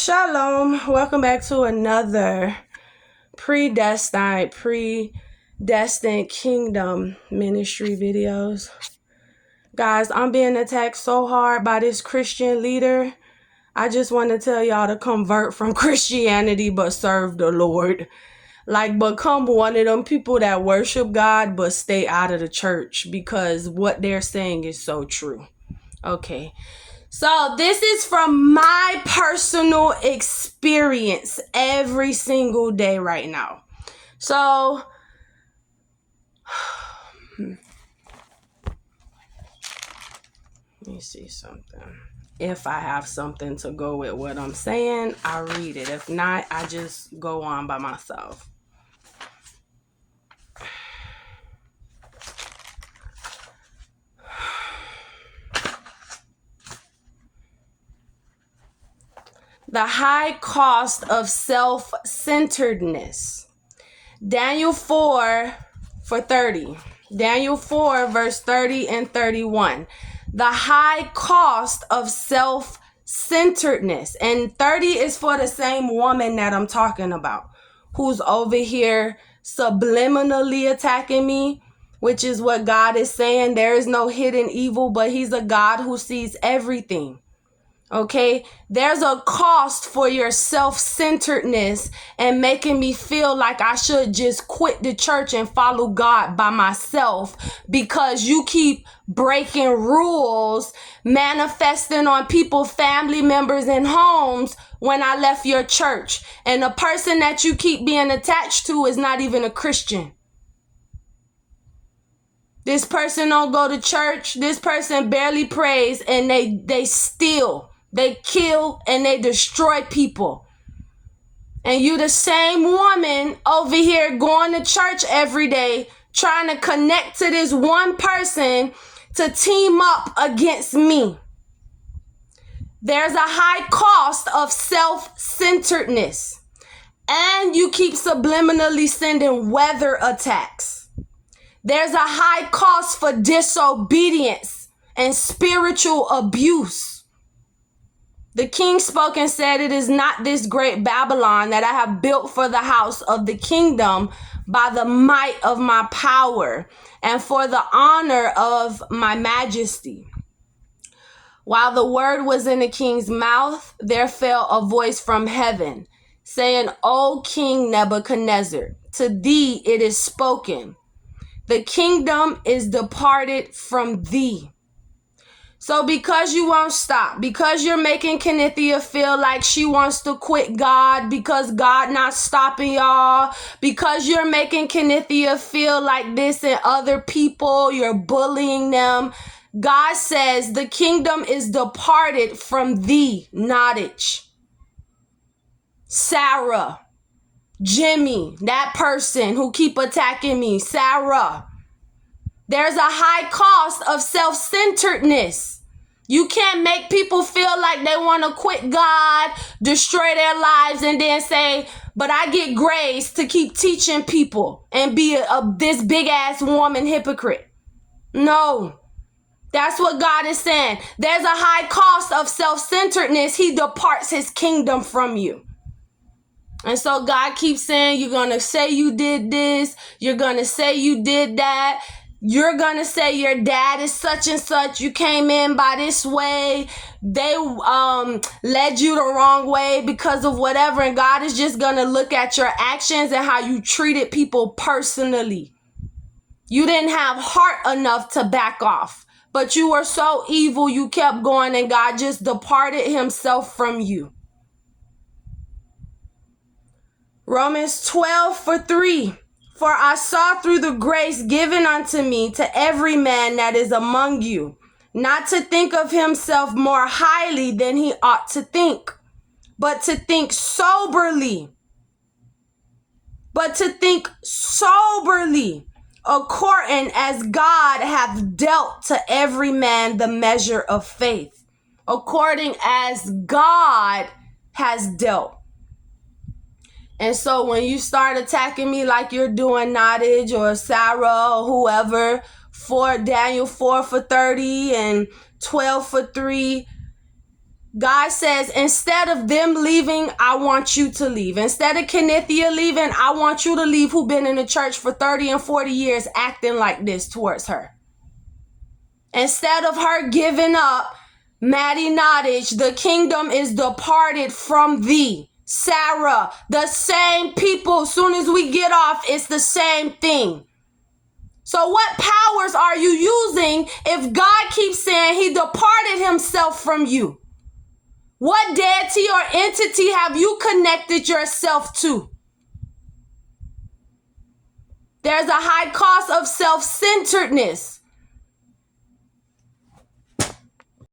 Shalom. Welcome back to another predestined kingdom ministry videos. Guys, I'm being attacked so hard by this Christian leader. I just want to tell y'all to convert from Christianity but serve the Lord. Become one of them people that worship God but stay out of the church, because what they're saying is so true. Okay. So this is from my personal experience every single day right now. So let me see something. If I have something to go with what I'm saying, I read it. If not, I just go on by myself. The high cost of self-centeredness. Daniel 4:30. Daniel 4 verse 30 and 31. The high cost of self-centeredness. And 30 is for the same woman that I'm talking about, who's over here subliminally attacking me, which is what God is saying. There is no hidden evil, but he's a God who sees everything. Okay, there's a cost for your self-centeredness and making me feel like I should just quit the church and follow God by myself, because you keep breaking rules, manifesting on people, family members, and homes when I left your church. And the person that you keep being attached to is not even a Christian. This person don't go to church. This person barely prays, and they steal. They kill and they destroy people. And you the same woman over here going to church every day, trying to connect to this one person to team up against me. There's a high cost of self-centeredness. And you keep subliminally sending weather attacks. There's a high cost for disobedience and spiritual abuse. The king spoke and said, "It is not this great Babylon that I have built for the house of the kingdom by the might of my power and for the honor of my majesty." While the word was in the king's mouth, there fell a voice from heaven, saying, "O King Nebuchadnezzar, to thee it is spoken. The kingdom is departed from thee." So because you won't stop, because you're making Kenithia feel like she wants to quit God because God not stopping y'all, because you're making Kenithia feel like this and other people, you're bullying them, God says the kingdom is departed from thee, Nottage, Sarah, Jimmy, that person who keep attacking me, Sarah. There's a high cost of self-centeredness. You can't make people feel like they want to quit God, destroy their lives, and then say, "But I get grace to keep teaching people and be this big-ass woman hypocrite." No, that's what God is saying. There's a high cost of self-centeredness. He departs his kingdom from you. And so God keeps saying, you're going to say you did this. You're going to say you did that. You're going to say your dad is such and such. You came in by this way. They led you the wrong way because of whatever. And God is just going to look at your actions and how you treated people personally. You didn't have heart enough to back off, but you were so evil you kept going, and God just departed himself from you. Romans 12:3. For I saw through the grace given unto me to every man that is among you, not to think of himself more highly than he ought to think, but to think soberly. According as God hath dealt to every man the measure of faith. According as God has dealt. And so when you start attacking me like you're doing Nottage or Sarah or whoever for Daniel 4:30 and 12:3, God says, instead of them leaving, I want you to leave. Instead of Kenithia leaving, I want you to leave, who been in the church for 30 and 40 years acting like this towards her. Instead of her giving up, Maddie Nottage, the kingdom is departed from thee. Sarah, the same people, as soon as we get off, it's the same thing. So what powers are you using if God keeps saying he departed himself from you? What deity or entity have you connected yourself to? There's a high cost of self-centeredness.